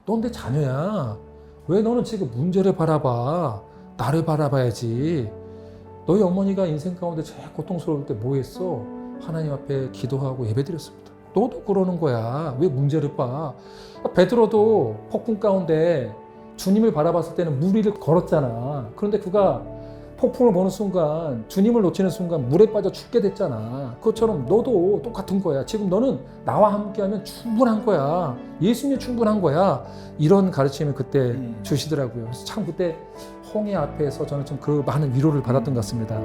넌 내 자녀야. 왜 너는 지금 문제를 바라봐? 나를 바라봐야지. 너희 어머니가 인생 가운데 제일 고통스러울 때 뭐 했어? 하나님 앞에 기도하고 예배드렸습니다. 너도 그러는 거야. 왜 문제를 봐? 베드로도 폭풍 가운데 주님을 바라봤을 때는 물 위를 걸었잖아. 그런데 그가 폭풍을 보는 순간, 주님을 놓치는 순간 물에 빠져 죽게 됐잖아. 그것처럼 너도 똑같은 거야. 지금 너는 나와 함께하면 충분한 거야. 예수님이 충분한 거야. 이런 가르침을 그때 주시더라고요. 그래서 참 그때 홍해 앞에서 저는 좀 그 많은 위로를 받았던 것 같습니다.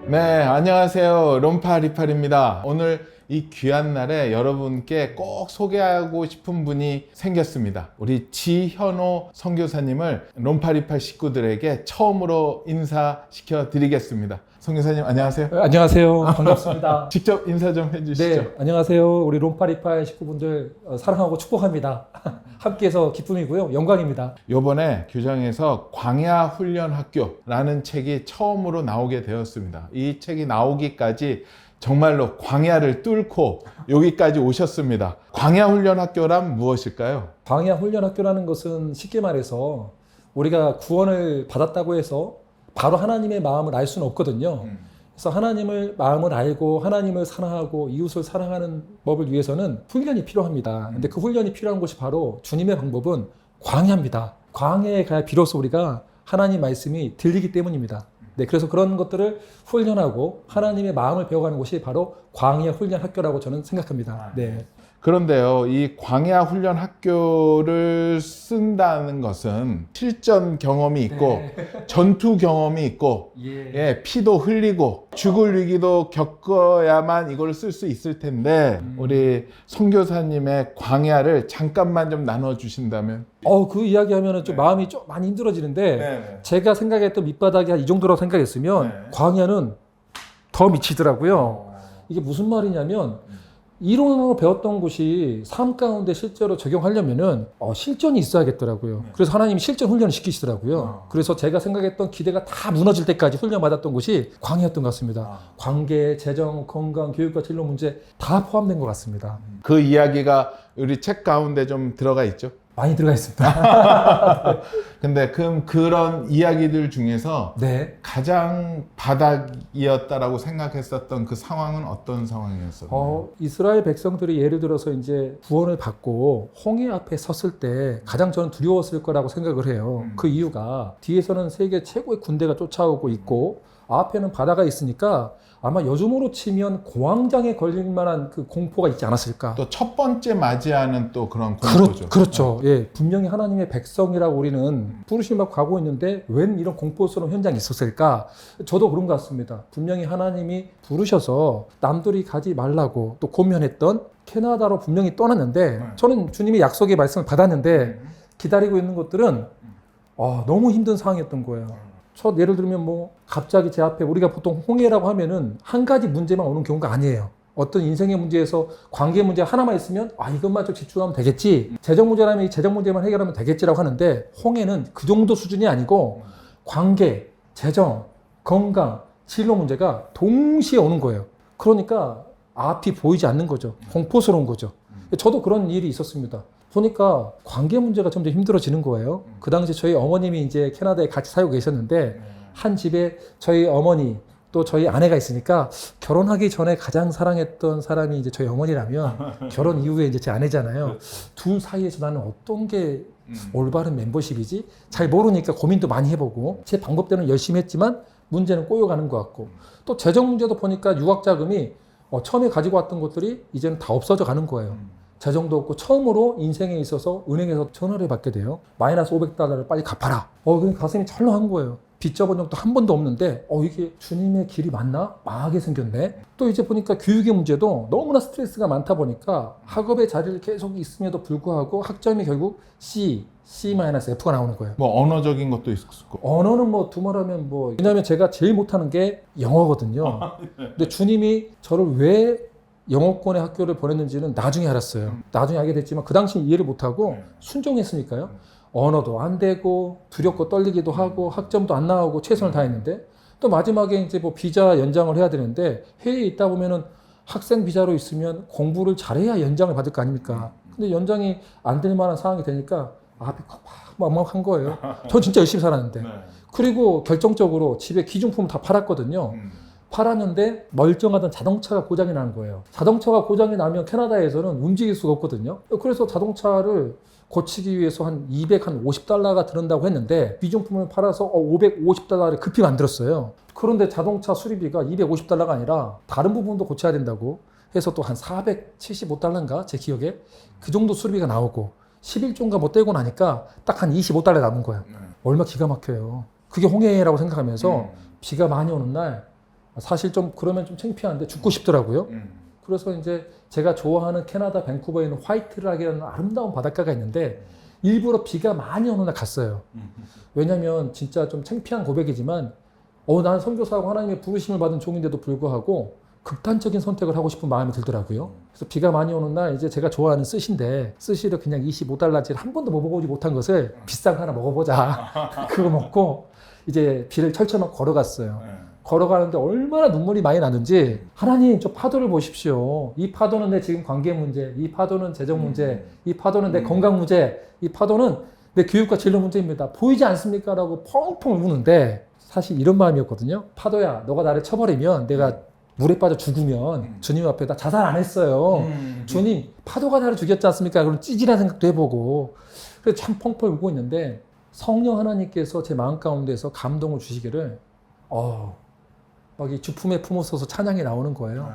네, 안녕하세요. 롬파리팔입니다. 오늘 이 귀한 날에 여러분께 꼭 소개하고 싶은 분이 생겼습니다. 우리 지현호 선교사님을 롬파리팔 식구들에게 처음으로 인사시켜 드리겠습니다. 선교사님 안녕하세요. 안녕하세요. 반갑습니다. 직접 인사 좀 해주시죠. 네, 안녕하세요. 우리 롬파리팔 식구분들 사랑하고 축복합니다. 함께해서 기쁨이고요. 영광입니다. 요번에 교장에서 광야훈련학교라는 책이 처음으로 나오게 되었습니다. 이 책이 나오기까지 정말로 광야를 뚫고 여기까지 오셨습니다. 광야훈련학교란 무엇일까요? 광야훈련학교라는 것은 쉽게 말해서 우리가 구원을 받았다고 해서 바로 하나님의 마음을 알 수는 없거든요. 그래서 하나님을 마음을 알고 하나님을 사랑하고 이웃을 사랑하는 법을 위해서는 훈련이 필요합니다. 근데 그 훈련이 필요한 곳이 바로 주님의 방법은 광야입니다. 광야에 가야 비로소 우리가 하나님 말씀이 들리기 때문입니다. 네, 그래서 그런 것들을 훈련하고 하나님의 마음을 배워가는 곳이 바로 광야 훈련 학교라고 저는 생각합니다. 네. 그런데요, 이 광야 훈련 학교를 쓴다는 것은 실전 경험이 있고 전투 경험이 있고 예, 피도 흘리고 죽을 위기도 겪어야만 이걸 쓸 수 있을 텐데 우리 선교사님의 광야를 잠깐만 좀 나눠주신다면. 그 이야기하면 좀 마음이 좀 많이 힘들어지는데 제가 생각했던 밑바닥이 한 이 정도라고 생각했으면 광야는 더 미치더라고요. 이게 무슨 말이냐면 이론으로 배웠던 것이 삶 가운데 실제로 적용하려면은 실전이 있어야겠더라고요. 그래서 하나님이 실전 훈련을 시키시더라고요. 그래서 제가 생각했던 기대가 다 무너질 때까지 훈련받았던 것이 광야였던 것 같습니다. 관계, 재정, 건강, 교육과 진로 문제 다 포함된 것 같습니다. 그 이야기가 우리 책 가운데 좀 들어가 있죠? 많이 들어가 있습니다. 근데 그런 이야기들 중에서 네. 가장 바닥이었다라고 생각했었던 그 상황은 어떤 상황이었었나요? 이스라엘 백성들이 예를 들어서 이제 구원을 받고 홍해 앞에 섰을 때 가장 저는 두려웠을 거라고 생각을 해요. 그 이유가 뒤에서는 세계 최고의 군대가 쫓아오고 있고 앞에는 바다가 있으니까 아마 요즘으로 치면 공황장애 걸릴 만한 그 공포가 있지 않았을까. 또 첫 번째 맞이하는 또 그런 공포죠. 그렇죠. 예, 분명히 하나님의 백성이라고 우리는 부르심을 받고 가고 있는데 웬 이런 공포스러운 현장이 있었을까? 저도 그런 것 같습니다. 분명히 하나님이 부르셔서 남들이 가지 말라고 또 고면했던 캐나다로 분명히 떠났는데 저는 주님의 약속의 말씀을 받았는데 기다리고 있는 것들은 너무 힘든 상황이었던 거예요. 예를 들면 갑자기 제 앞에 우리가 보통 홍해라고 하면은 한 가지 문제만 오는 경우가 아니에요. 어떤 인생의 문제에서 관계 문제 하나만 있으면 이것만 좀 집중하면 되겠지. 재정 문제라면 이 재정 문제만 해결하면 되겠지라고 하는데 홍해는 그 정도 수준이 아니고 관계, 재정, 건강, 진로 문제가 동시에 오는 거예요. 그러니까 앞이 보이지 않는 거죠. 공포스러운 거죠. 저도 그런 일이 있었습니다. 보니까 관계 문제가 점점 힘들어지는 거예요. 그 당시 저희 어머님이 이제 캐나다에 같이 살고 계셨는데 한 집에 저희 어머니 또 저희 아내가 있으니까 결혼하기 전에 가장 사랑했던 사람이 이제 저희 어머니라면 결혼 이후에 이제 제 아내잖아요. 둘 사이에서 나는 어떤 게 올바른 멤버십이지? 잘 모르니까 고민도 많이 해보고 제 방법대로는 열심히 했지만 문제는 꼬여가는 것 같고 또 재정 문제도 보니까 유학 자금이 처음에 가지고 왔던 것들이 이제는 다 없어져 가는 거예요. 재정도 없고 처음으로 인생에 있어서 은행에서 전화를 받게 돼요. 마이너스 500달러를 빨리 갚아라. 그냥 가슴이 철렁한 거예요. 빚 져본 적도 한 번도 없는데 이게 주님의 길이 맞나? 망하게 생겼네. 또 이제 보니까 교육의 문제도 너무나 스트레스가 많다 보니까 학업의 자리를 계속 있음에도 불구하고 학점이 결국 C-F가 나오는 거예요. 언어적인 것도 있었고. 언어는 두말하면 왜냐하면 제가 제일 못하는 게 영어거든요. 근데 주님이 저를 왜 영어권의 학교를 보냈는지는 나중에 알았어요. 나중에 알게 됐지만 그 당시 이해를 못하고 순종했으니까요. 언어도 안 되고 두렵고 떨리기도 하고 학점도 안 나오고 최선을 다했는데 또 마지막에 이제 비자 연장을 해야 되는데 해외에 있다 보면은 학생 비자로 있으면 공부를 잘해야 연장을 받을 거 아닙니까? 근데 연장이 안 될 만한 상황이 되니까 앞이 막막한 거예요. 저 진짜 열심히 살았는데. 그리고 결정적으로 집에 기중품 다 팔았거든요. 팔았는데 멀쩡하던 자동차가 고장이 나는 거예요. 자동차가 고장이 나면 캐나다에서는 움직일 수가 없거든요. 그래서 자동차를 고치기 위해서 한 $250가 들은다고 했는데 비중품을 팔아서 $550를 급히 만들었어요. 그런데 자동차 수리비가 $250가 아니라 다른 부분도 고쳐야 된다고 해서 또 한 $475인가 제 기억에 그 정도 수리비가 나오고 11조인가 뭐 떼고 나니까 딱 한 $25 남은 거야. 얼마 기가 막혀요. 그게 홍해라고 생각하면서 비가 많이 오는 날 사실 좀 그러면 좀 창피한데 죽고 싶더라고요. 그래서 이제 제가 좋아하는 캐나다 밴쿠버에 있는 화이트락이라는 아름다운 바닷가가 있는데 일부러 비가 많이 오는 날 갔어요. 왜냐면 진짜 좀 창피한 고백이지만 난 선교사하고 하나님의 부르심을 받은 종인데도 불구하고 극단적인 선택을 하고 싶은 마음이 들더라고요. 그래서 비가 많이 오는 날 이제 제가 좋아하는 스시인데 스시를 그냥 $25를 한 번도 먹어보지 못한 것을 비싼 거 하나 먹어보자. 그거 먹고 이제 비를 철철 막 걸어갔어요. 걸어가는데 얼마나 눈물이 많이 나는지 하나님 저 파도를 보십시오. 이 파도는 내 지금 관계 문제, 이 파도는 재정 문제, 이 파도는 내 건강 문제, 이 파도는 내 교육과 진로 문제입니다. 보이지 않습니까? 라고 펑펑 우는데 사실 이런 마음이었거든요. 파도야 너가 나를 쳐버리면 내가 물에 빠져 죽으면 주님 앞에 나 자살 안 했어요. 주님 파도가 나를 죽였지 않습니까? 그럼 찌질한 생각도 해보고 그래서 참 펑펑 울고 있는데 성령 하나님께서 제 마음 가운데서 감동을 주시기를 막 이 주품에 품어서서 찬양이 나오는 거예요.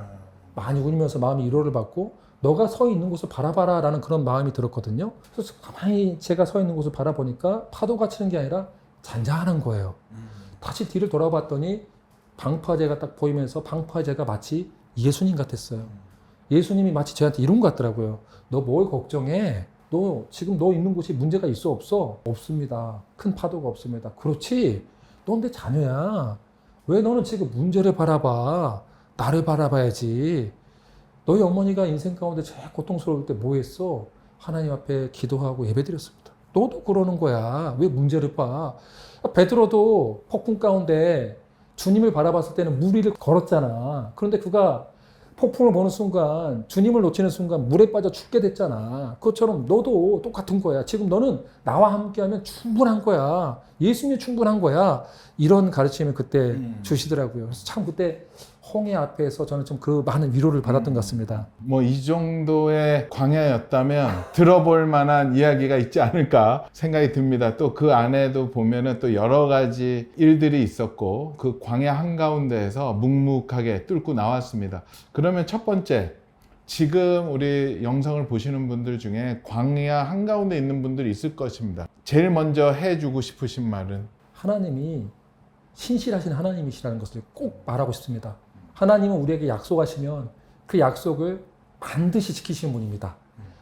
많이 울면서 마음이 위로를 받고 너가 서 있는 곳을 바라봐라 라는 그런 마음이 들었거든요. 그래서 가만히 제가 서 있는 곳을 바라보니까 파도가 치는 게 아니라 잔잔한 거예요. 다시 뒤를 돌아봤더니 방파제가 딱 보이면서 방파제가 마치 예수님 같았어요. 예수님이 마치 저한테 이런 것 같더라고요. 너 뭘 걱정해? 너 지금 너 있는 곳이 문제가 있어 없어? 없습니다. 큰 파도가 없습니다. 그렇지? 넌 내 자녀야. 왜 너는 지금 문제를 바라봐? 나를 바라봐야지. 너희 어머니가 인생 가운데 제일 고통스러울 때 뭐 했어? 하나님 앞에 기도하고 예배드렸습니다. 너도 그러는 거야. 왜 문제를 봐? 베드로도 폭풍 가운데 주님을 바라봤을 때는 물 위를 걸었잖아. 그런데 그가 폭풍을 보는 순간 주님을 놓치는 순간 물에 빠져 죽게 됐잖아. 그것처럼 너도 똑같은 거야. 지금 너는 나와 함께하면 충분한 거야. 예수님이 충분한 거야. 이런 가르침을 그때 주시더라고요. 그래서 참 그때 홍해 앞에서 저는 좀 그 많은 위로를 받았던 것 같습니다. 뭐 이 정도의 광야였다면 들어볼 만한 이야기가 있지 않을까 생각이 듭니다. 또 그 안에도 보면은 또 여러 가지 일들이 있었고 그 광야 한가운데에서 묵묵하게 뚫고 나왔습니다. 그러면 첫 번째, 지금 우리 영상을 보시는 분들 중에 광야 한가운데 있는 분들이 있을 것입니다. 제일 먼저 해주고 싶으신 말은? 하나님이 신실하신 하나님이시라는 것을 꼭 말하고 싶습니다. 하나님은 우리에게 약속하시면 그 약속을 반드시 지키시는 분입니다.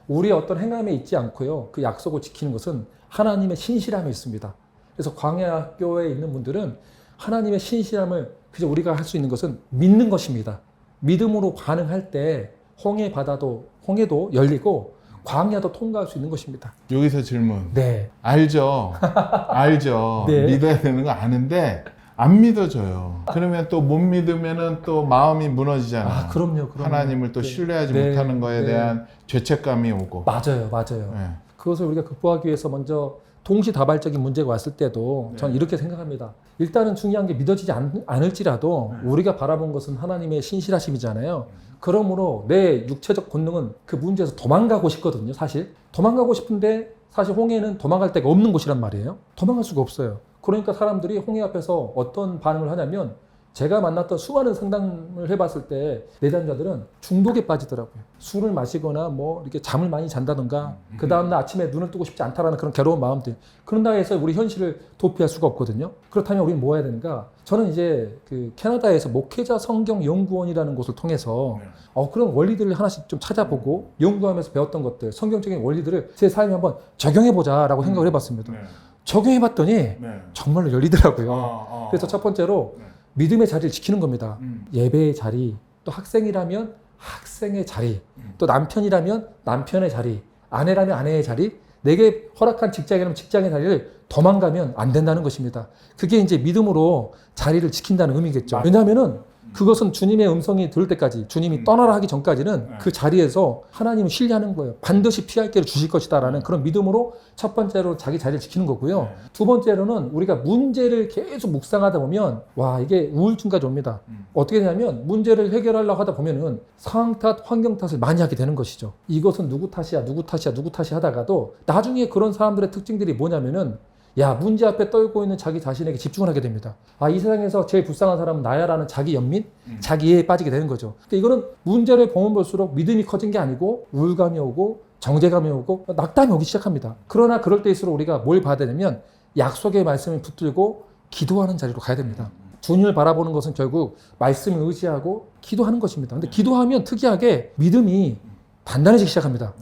우리의 어떤 행함에 있지 않고요. 그 약속을 지키는 것은 하나님의 신실함에 있습니다. 그래서 광야학교에 있는 분들은 하나님의 신실함을 그저 우리가 할 수 있는 것은 믿는 것입니다. 믿음으로 반응할 때 홍해도 열리고 광야도 통과할 수 있는 것입니다. 여기서 질문. 네. 알죠. 알죠. 네. 믿어야 되는 거 아는데 안 믿어져요. 그러면 또 못 믿으면은 또 마음이 무너지잖아요. 그럼요. 하나님을 또 네. 신뢰하지 네. 못하는 거에 네. 대한 죄책감이 오고. 맞아요. 네. 그것을 우리가 극복하기 위해서 먼저 동시다발적인 문제가 왔을 때도 저는 이렇게 생각합니다. 일단은 중요한 게 믿어지지 않을지라도 우리가 바라본 것은 하나님의 신실하심이잖아요. 그러므로 내 육체적 본능은 그 문제에서 도망가고 싶거든요. 사실 도망가고 싶은데 사실 홍해는 도망갈 데가 없는 곳이란 말이에요. 도망갈 수가 없어요. 그러니까 사람들이 홍해 앞에서 어떤 반응을 하냐면 제가 만났던 수많은 상담을 해봤을 때 내담자들은 중독에 빠지더라고요. 술을 마시거나 뭐 이렇게 잠을 많이 잔다던가 그 다음날 아침에 눈을 뜨고 싶지 않다라는 그런 괴로운 마음들. 그런다 해서 우리 현실을 도피할 수가 없거든요. 그렇다면 우리는 뭐 해야 되는가? 저는 이제 그 캐나다에서 목회자 성경 연구원이라는 곳을 통해서 그런 원리들을 하나씩 좀 찾아보고 연구하면서 배웠던 것들, 성경적인 원리들을 제 삶에 한번 적용해보자라고 생각을 해봤습니다. 적용해봤더니 정말로 열리더라고요. 그래서 첫 번째로 믿음의 자리를 지키는 겁니다. 예배의 자리, 또 학생이라면 학생의 자리, 또 남편이라면 남편의 자리, 아내라면 아내의 자리, 내게 허락한 직장이라면 직장의 자리를 도망가면 안 된다는 것입니다. 그게 이제 믿음으로 자리를 지킨다는 의미겠죠. 왜냐하면은 그것은 주님의 음성이 들을 때까지, 주님이 떠나라 하기 전까지는 그 자리에서 하나님을 신뢰하는 거예요. 반드시 피할 길을 주실 것이다라는 그런 믿음으로 첫 번째로 자기 자리를 지키는 거고요. 두 번째로는 우리가 문제를 계속 묵상하다 보면 와, 이게 우울증까지 옵니다. 어떻게 되냐면 문제를 해결하려고 하다 보면은 상황 탓, 환경 탓을 많이 하게 되는 것이죠. 이것은 누구 탓이야, 누구 탓이야, 누구 탓이 하다가도 나중에 그런 사람들의 특징들이 뭐냐면은 야, 문제 앞에 떨고 있는 자기 자신에게 집중을 하게 됩니다. 아, 이 세상에서 제일 불쌍한 사람은 나야라는 자기 연민, 자기 이해에 빠지게 되는 거죠. 근데 이거는 문제를 보면 볼수록 믿음이 커진 게 아니고 우울감이 오고 정제감이 오고 낙담이 오기 시작합니다. 그러나 그럴 때일수록 우리가 뭘 봐야 되냐면 약속의 말씀을 붙들고 기도하는 자리로 가야 됩니다. 주님을 바라보는 것은 결국 말씀을 의지하고 기도하는 것입니다. 근데 기도하면 특이하게 믿음이 단단해지기 시작합니다.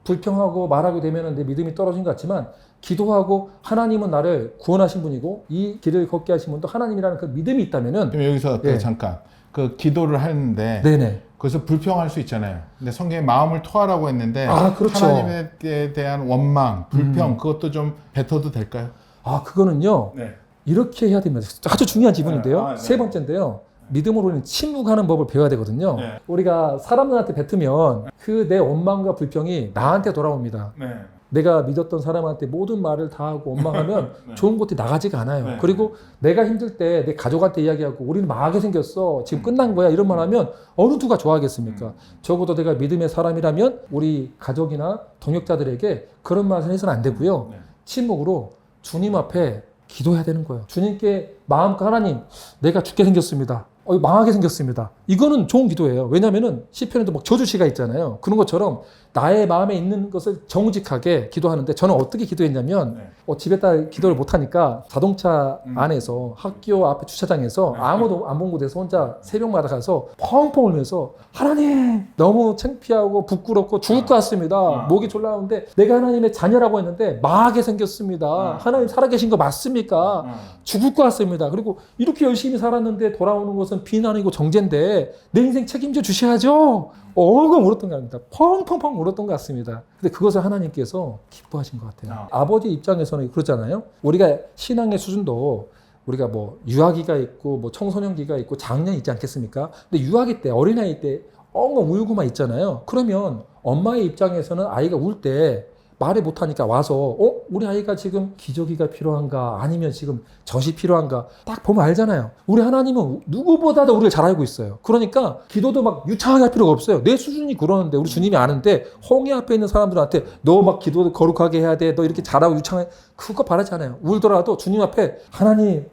불평하고 말하게 되면 내 믿음이 떨어진 것 같지만 기도하고 하나님은 나를 구원하신 분이고 이 길을 걷게 하신 분도 하나님이라는 그 믿음이 있다면은 그럼 여기서 네. 잠깐 그 기도를 하는데 네네. 그래서 불평할 수 있잖아요. 근데 성경에 마음을 토하라고 했는데 아, 그렇죠. 하나님에 대한 원망, 불평 그것도 좀 뱉어도 될까요? 아, 그거는요. 네. 이렇게 해야 됩니다. 아주 중요한 지분인데요. 네. 세 번째인데요. 믿음으로 우리는 침묵하는 법을 배워야 되거든요. 네. 우리가 사람들한테 뱉으면 그 내 원망과 불평이 나한테 돌아옵니다. 네. 내가 믿었던 사람한테 모든 말을 다 하고 원망하면 네. 좋은 곳이 나가지가 않아요. 네. 그리고 내가 힘들 때 내 가족한테 이야기하고 우리는 망하게 생겼어. 지금 끝난 거야. 이런 말 하면 어느 누가 좋아하겠습니까? 적어도 내가 믿음의 사람이라면 우리 가족이나 동역자들에게 그런 말을 해서는 안 되고요. 네. 침묵으로 주님 앞에 기도해야 되는 거예요. 주님께 마음껏 하나님, 내가 죽게 생겼습니다. 망하게 생겼습니다. 이거는 좋은 기도예요. 왜냐면은 시편에도 막 저주시가 있잖아요. 그런 것처럼 나의 마음에 있는 것을 정직하게 기도하는데 저는 어떻게 기도했냐면 집에다 기도를 못하니까 자동차 안에서 학교 앞에 주차장에서 아무도 안 본 곳에서 혼자 새벽마다 가서 펑펑 울면서 하나님 너무 창피하고 부끄럽고 죽을 것 같습니다. 목이 졸라오는데 내가 하나님의 자녀라고 했는데 망하게 생겼습니다. 하나님 살아계신 거 맞습니까? 죽을 것 같습니다. 그리고 이렇게 열심히 살았는데 돌아오는 것은 비난이고 정죄인데 내 인생 책임져 주셔야죠. 엉엉 울었던 것 같습니다. 펑펑펑 울었던 것 같습니다. 근데 그것을 하나님께서 기뻐하신 것 같아요. 아버지 입장에서는 그렇잖아요. 우리가 신앙의 수준도 우리가 뭐 유아기가 있고 뭐 청소년기가 있고 장년이 있지 않겠습니까? 근데 유아기 때 어린아이 때 엉엉 울고만 있잖아요. 그러면 엄마의 입장에서는 아이가 울 때 말을 못하니까 와서 우리 아이가 지금 기저귀가 필요한가 아니면 지금 젖이 필요한가 딱 보면 알잖아요. 우리 하나님은 누구보다도 우리를 잘 알고 있어요. 그러니까 기도도 막 유창하게 할 필요가 없어요. 내 수준이 그러는데 우리 주님이 아는데 홍해 앞에 있는 사람들한테 너 막 기도 거룩하게 해야 돼. 너 이렇게 잘하고 유창해. 그거 바라지 않아요. 울더라도 주님 앞에 하나님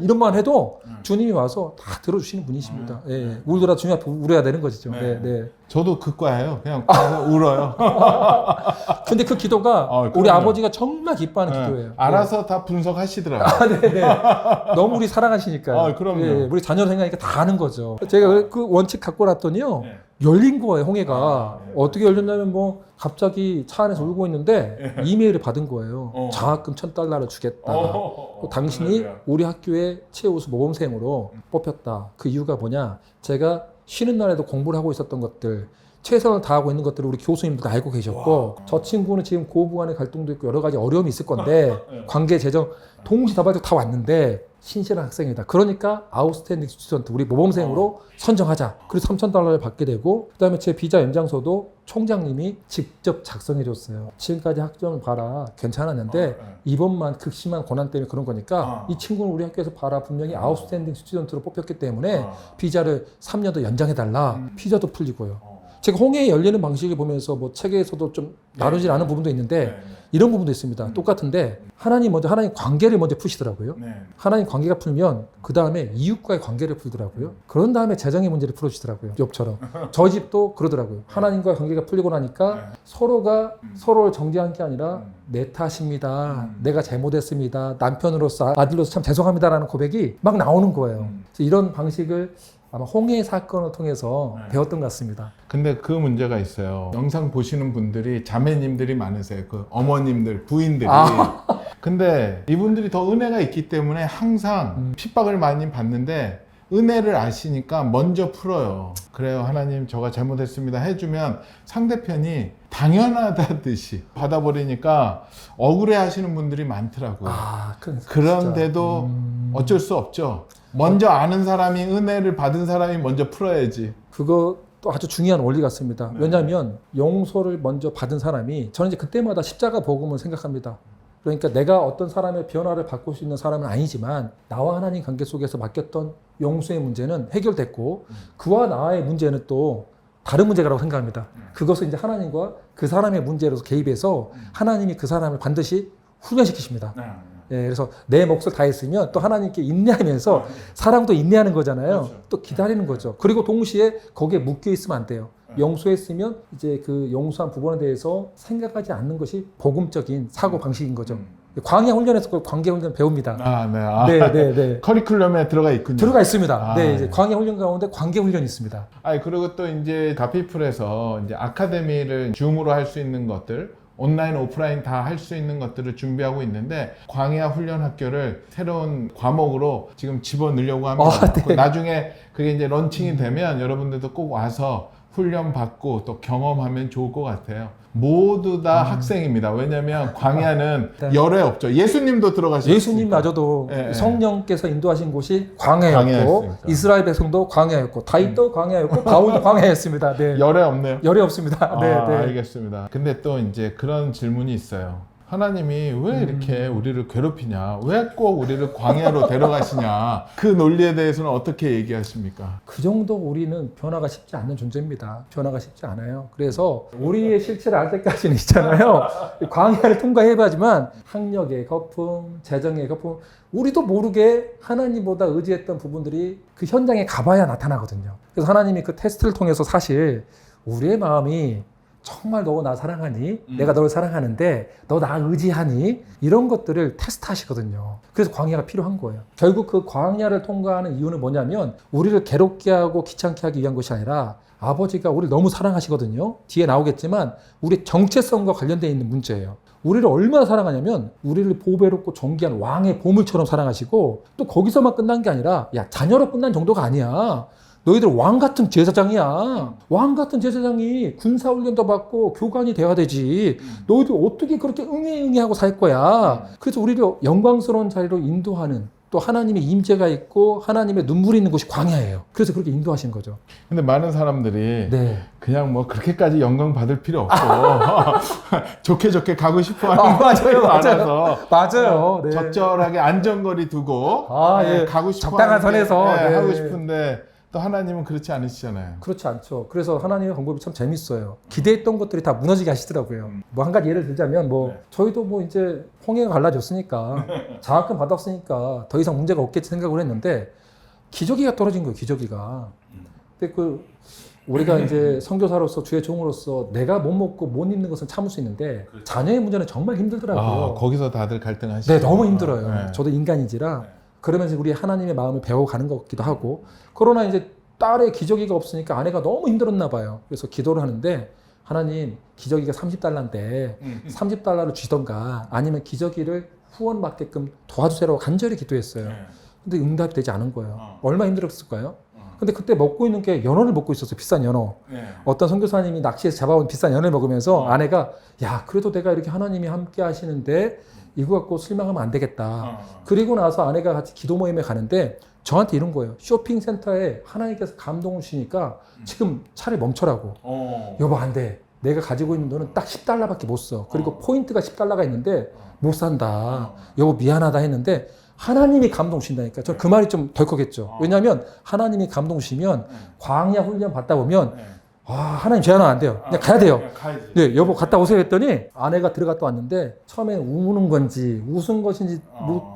이런 말 해도 주님이 와서 다 들어주시는 분이십니다. 예. 울더라도 주님 앞에 울어야 되는 것이죠. 네. 저도 그과예요. 그냥 가서 울어요. 근데 그 기도가 우리 그럼요. 아버지가 정말 기뻐하는 기도예요. 알아서 다 분석하시더라고요. 네네. 너무 우리 사랑하시니까요. 그럼요. 예, 우리 자녀 생각하니까 다 아는 거죠. 제가 그 원칙 갖고 났더니요. 열린 거예요, 홍해가. 어떻게 열렸냐면 뭐 갑자기 차 안에서 울고 있는데 이메일을 받은 거예요. 장학금 $1,000를 주겠다. 당신이 우리 학교의 최우수 모범생으로 뽑혔다. 그 이유가 뭐냐? 제가 쉬는 날에도 공부를 하고 있었던 것들, 최선을 다하고 있는 것들을 우리 교수님도 다 알고 계셨고 저 친구는 지금 고부간의 갈등도 있고 여러 가지 어려움이 있을 건데 관계 재정 동시다발적 다 왔는데 신실한 학생이다. 그러니까 아웃스탠딩 스튜던트 우리 모범생으로 선정하자. 그래서 $3,000를 받게 되고 그다음에 제 비자 연장서도 총장님이 직접 작성해 줬어요. 지금까지 학점을 봐라. 괜찮았는데 이번만 극심한 고난 때문에 그런 거니까 이 친구는 우리 학교에서 봐라. 분명히 아웃스탠딩 스튜던트로 뽑혔기 때문에 비자를 3년 더 연장해 달라. 비자도 풀리고요. 제가 홍해에 열리는 방식을 보면서 뭐 책에서도 좀 나누질 않은 부분도 있는데 이런 부분도 있습니다. 똑같은데 하나님 관계를 먼저 푸시더라고요. 하나님 관계가 풀면 그 다음에 이웃과의 관계를 풀더라고요. 그런 다음에 재정의 문제를 풀어주시더라고요. 욥처럼. 저희 집도 그러더라고요. 하나님과의 관계가 풀리고 나니까 서로가 서로를 정죄한 게 아니라 내 탓입니다. 내가 잘못했습니다. 남편으로서 아들로서 참 죄송합니다라는 고백이 막 나오는 거예요. 그래서 이런 방식을 아마 홍해 사건을 통해서 배웠던 것 같습니다. 근데 그 문제가 있어요. 영상 보시는 분들이 자매님들이 많으세요. 그 어머님들, 부인들이. 근데 이분들이 더 은혜가 있기 때문에 항상 핍박을 많이 받는데 은혜를 아시니까 먼저 풀어요. 그래요. 하나님 저가 잘못했습니다 해주면 상대편이 당연하다듯이 받아버리니까 억울해 하시는 분들이 많더라고요. 그런데도 어쩔 수 없죠. 먼저 아는 사람이, 은혜를 받은 사람이 먼저 풀어야지. 그것도 아주 중요한 원리 같습니다. 네. 왜냐하면 용서를 먼저 받은 사람이, 저는 이제 그때마다 십자가 복음을 생각합니다. 그러니까 내가 어떤 사람의 변화를 바꿀 수 있는 사람은 아니지만 나와 하나님 관계 속에서 맡겼던 용서의 문제는 해결됐고 그와 나의 문제는 또 다른 문제라고 생각합니다. 그것을 이제 하나님과 그 사람의 문제로서 개입해서 하나님이 그 사람을 반드시 훈련시키십니다. 예, 그래서 내 몫을 다했으면 또 하나님께 인내하면서 사랑도 인내하는 거잖아요. 그렇죠. 또 기다리는 거죠. 그리고 동시에 거기에 묶여 있으면 안 돼요. 용서했으면 이제 그 용서한 부분에 대해서 생각하지 않는 것이 복음적인 사고 방식인 거죠. 광야 훈련에서 그 관계 훈련 배웁니다. 네. 커리큘럼에 들어가 있군요. 들어가 있습니다. 아, 네, 이제 광야 훈련 가운데 관계 훈련이 있습니다. 그리고 또 이제 가피플에서 이제 아카데미를 줌으로 할 수 있는 것들, 온라인, 오프라인 다 할 수 있는 것들을 준비하고 있는데 광야 훈련 학교를 새로운 과목으로 지금 집어넣으려고 합니다. 네. 나중에 그게 이제 런칭이 되면 여러분들도 꼭 와서 훈련 받고 또 경험하면 좋을 것 같아요. 모두 다 학생입니다. 왜냐하면 광야는 네. 열애 없죠. 예수님도 들어가셨으니까. 예수님마저도 네. 성령께서 인도하신 곳이 광야였고 광야였으니까. 이스라엘 백성도 광야였고 다윗도 광야였고 바울도 광야였습니다. 네. 열애 없네요. 열이 없습니다. 네, 네. 알겠습니다. 근데 또 이제 그런 질문이 있어요. 하나님이 왜 이렇게 우리를 괴롭히냐? 왜 꼭 우리를 광야로 데려가시냐? 그 논리에 대해서는 어떻게 얘기하십니까? 그 정도 우리는 변화가 쉽지 않는 존재입니다. 변화가 쉽지 않아요. 그래서 우리의 실체를 알 때까지는 있잖아요. 광야를 통과해봐야지만 학력의 거품, 재정의 거품, 우리도 모르게 하나님보다 의지했던 부분들이 그 현장에 가봐야 나타나거든요. 그래서 하나님이 그 테스트를 통해서 사실 우리의 마음이 정말 너 나 사랑하니? 내가 너를 사랑하는데 너 나 의지하니? 이런 것들을 테스트하시거든요. 그래서 광야가 필요한 거예요. 결국 그 광야를 통과하는 이유는 뭐냐면 우리를 괴롭게 하고 귀찮게 하기 위한 것이 아니라 아버지가 우리를 너무 사랑하시거든요. 뒤에 나오겠지만 우리 정체성과 관련되어 있는 문제예요. 우리를 얼마나 사랑하냐면 우리를 보배롭고 존귀한 왕의 보물처럼 사랑하시고 또 거기서만 끝난 게 아니라 야 자녀로 끝난 정도가 아니야. 너희들 왕 같은 제사장이야. 왕 같은 제사장이 군사훈련도 받고 교관이 돼야 되지. 너희들 어떻게 그렇게 응애응애하고 살 거야. 그래서 우리를 영광스러운 자리로 인도하는 또 하나님의 임재가 있고 하나님의 눈물이 있는 곳이 광야예요. 그래서 그렇게 인도하신 거죠. 근데 많은 사람들이 네. 그냥 뭐 그렇게까지 영광 받을 필요 없고 좋게 가고 싶어 하는 맞아요. 많아서 맞아요. 네. 적절하게 안전거리 두고 예. 가고 싶어 적당한 하는데, 선에서 네. 하고 싶은데 또 하나님은 그렇지 않으시잖아요. 그렇지 않죠. 그래서 하나님의 방법이 참 재밌어요. 기대했던 것들이 다 무너지게 하시더라고요. 뭐 한 가지 예를 들자면 저희도 뭐 이제 홍해가 갈라졌으니까 장학금 받았으니까 더 이상 문제가 없겠지 생각을 했는데 기저귀가 떨어진 거예요. 기저귀가. 근데 우리가 이제 선교사로서 주의 종으로서 내가 못 먹고 못 입는 것은 참을 수 있는데 자녀의 문제는 정말 힘들더라고요. 거기서 다들 갈등하시죠. 네, 너무 힘들어요. 네. 저도 인간인지라. 그러면서 우리 하나님의 마음을 배워가는 것 같기도 하고 그러나 이제 딸의 기저귀가 없으니까 아내가 너무 힘들었나 봐요. 그래서 기도를 하는데 하나님 기저귀가 30달러인데 30달러를 주시던가 아니면 기저귀를 후원받게끔 도와주세요라고 간절히 기도했어요. 근데 응답이 되지 않은 거예요. 얼마나 힘들었을까요? 근데 그때 먹고 있는 게 연어를 먹고 있었어요. 비싼 연어. 어떤 선교사님이 낚시해서 잡아온 비싼 연어를 먹으면서 아내가 야 그래도 내가 이렇게 하나님이 함께 하시는데 이거 갖고 실망하면 안 되겠다. 그리고 나서 아내가 같이 기도 모임에 가는데 저한테 이런 거예요. 쇼핑센터에 하나님께서 감동을 주시니까 지금 차를 멈춰라고. 여보 안 돼. 내가 가지고 있는 돈은 딱 10달러밖에 못 써. 그리고 포인트가 10달러가 있는데 못 산다. 여보 미안하다 했는데 하나님이 감동 주신다니까. 저 그 말이 좀 덜컥했죠. 왜냐하면 하나님이 감동 주시면 광야 훈련 받다 보면 하나님 제안하면 안 돼요. 그냥 가야 돼요. 네, 여보 갔다 오세요 했더니 아내가 들어갔다 왔는데 처음에 우는 건지 웃은 것인지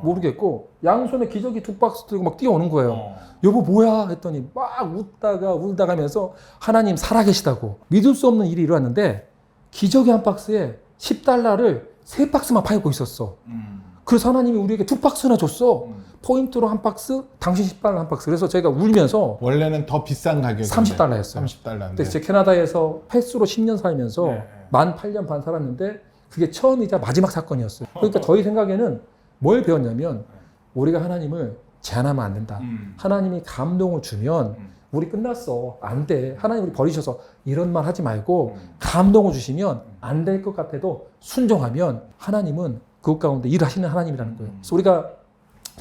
모르겠고 양손에 기저귀 2박스 들고 막 뛰어오는 거예요. 여보 뭐야 했더니 막 웃다가 울다가 하면서 하나님 살아계시다고 믿을 수 없는 일이 일어났는데 기저귀 한 박스에 10달러를 3박스만 팔고 있었어. 그래서 하나님이 우리에게 2박스나 줬어. 포인트로 한 박스, 당신 10달러 한 박스. 그래서 저희가 울면서 원래는 더 비싼 가격인데 30달러였어요. 30달러인데. 근데 제 캐나다에서 횟수로 10년 살면서 만 8년 반 살았는데 그게 처음이자 마지막 사건이었어요. 그러니까 저희 생각에는 뭘 배웠냐면 우리가 하나님을 제한하면 안 된다. 하나님이 감동을 주면 우리 끝났어. 안 돼. 하나님 우리 버리셔서 이런 말 하지 말고 감동을 주시면 안 될 것 같아도 순종하면 하나님은 그것 가운데 일하시는 하나님이라는 거예요. 그래서 우리가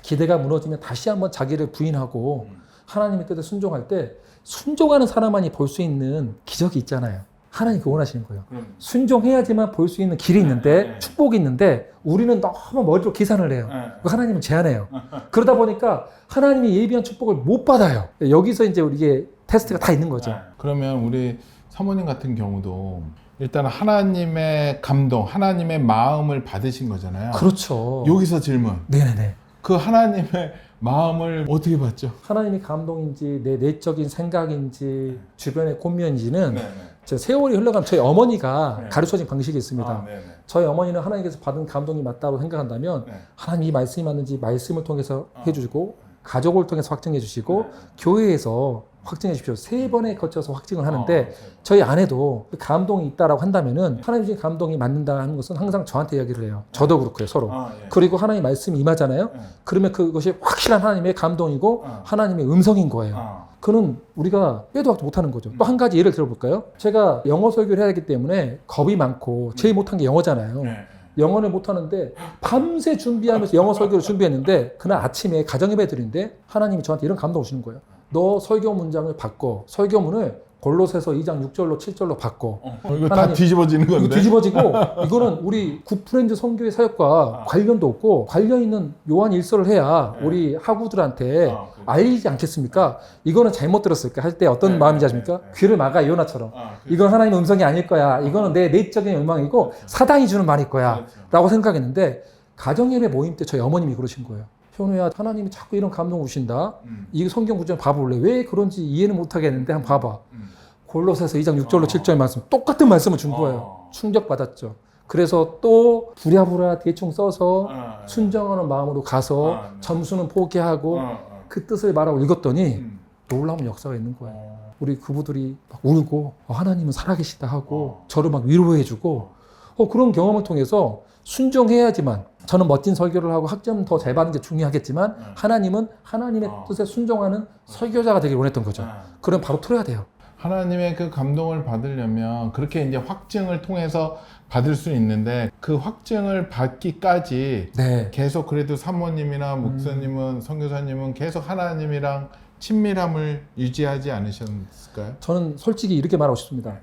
기대가 무너지면 다시 한번 자기를 부인하고 하나님의 뜻에 순종할 때 순종하는 사람만이 볼 수 있는 기적이 있잖아요. 하나님 그거 원하시는 거예요. 순종해야지만 볼 수 있는 길이 있는데 축복이 있는데 우리는 너무 머리로 계산을 해요. 하나님은 제한해요. 그러다 보니까 하나님이 예비한 축복을 못 받아요. 여기서 이제 이게 테스트가 다 있는 거죠. 그러면 우리 사모님 같은 경우도 일단 하나님의 감동, 하나님의 마음을 받으신 거잖아요. 그렇죠. 여기서 질문. 네네네. 그 하나님의 마음을 어떻게 받죠? 하나님이 감동인지 내 내적인 생각인지 주변의 권면인지는 제 세월이 흘러가면 저희 어머니가 가르쳐진 방식이 있습니다. 저희 어머니는 하나님께서 받은 감동이 맞다고 생각한다면 하나님 이 말씀이 맞는지 말씀을 통해서 해주시고 가족을 통해서 확증해 주시고 교회에서 확증해 주십시오. 3번에 거쳐서 확증을 하는데 저희 아내도 감동이 있다라고 한다면은 하나님 주신 감동이 맞는다 하는 것은 항상 저한테 이야기를 해요. 저도 그렇고요, 서로. 그리고 하나님 말씀이 임하잖아요. 그러면 그것이 확실한 하나님의 감동이고 하나님의 음성인 거예요. 그는 우리가 빼도 박도 못하는 거죠. 또 한 가지 예를 들어볼까요? 제가 영어 설교를 해야 하기 때문에 겁이 많고 제일 못한 게 영어잖아요. 영어를 못하는데 밤새 준비하면서 영어 설교를 준비했는데 그날 아침에 가정예배 드리는데 하나님이 저한테 이런 감동 오시는 거예요. 너 설교 문장을 바꿔. 설교문을 골로새서 2장 6절로 7절로 바꿔. 이거 다 뒤집어지는 건데. 이거 뒤집어지고 이거는 우리 굿프렌즈 선교의 사역과 관련도 없고 관련 있는 요한 일서를 해야 우리 학우들한테 알리지 않겠습니까? 이거는 잘못 들었을까 할 때 어떤 마음인지 아십니까? 귀를 막아 요나처럼. 이건 하나님의 음성이 아닐 거야. 이거는 내 내적인 열망이고 사단이 주는 말일 거야. 라고 생각했는데 가정예배 모임 때 저희 어머님이 그러신 거예요. 현우야, 하나님이 자꾸 이런 감동 오신다. 이 성경 구절 봐볼래? 왜 그런지 이해는 못하겠는데 한번 봐봐. 골로새서 2장 6절로 7절 말씀 똑같은 말씀을 준 거예요. 충격받았죠. 그래서 또 부랴부랴 대충 써서 순정하는 마음으로 가서 점수는 포기하고 그 뜻을 말하고 읽었더니 놀라운 역사가 있는 거예요. 우리 그부들이 막 울고 하나님은 살아계시다 하고 저를 막 위로해주고 그런 경험을 통해서 순종해야지만 저는 멋진 설교를 하고 학점 더 잘 받는 게 중요하겠지만 하나님은 하나님의 뜻에 순종하는 설교자가 되길 원했던 거죠. 그럼 바로 틀어야 돼요. 하나님의 그 감동을 받으려면 그렇게 이제 확증을 통해서 받을 수 있는데 그 확증을 받기까지 계속 그래도 사모님이나 목사님은 선교사님은 계속 하나님이랑 친밀함을 유지하지 않으셨을까요? 저는 솔직히 이렇게 말하고 싶습니다.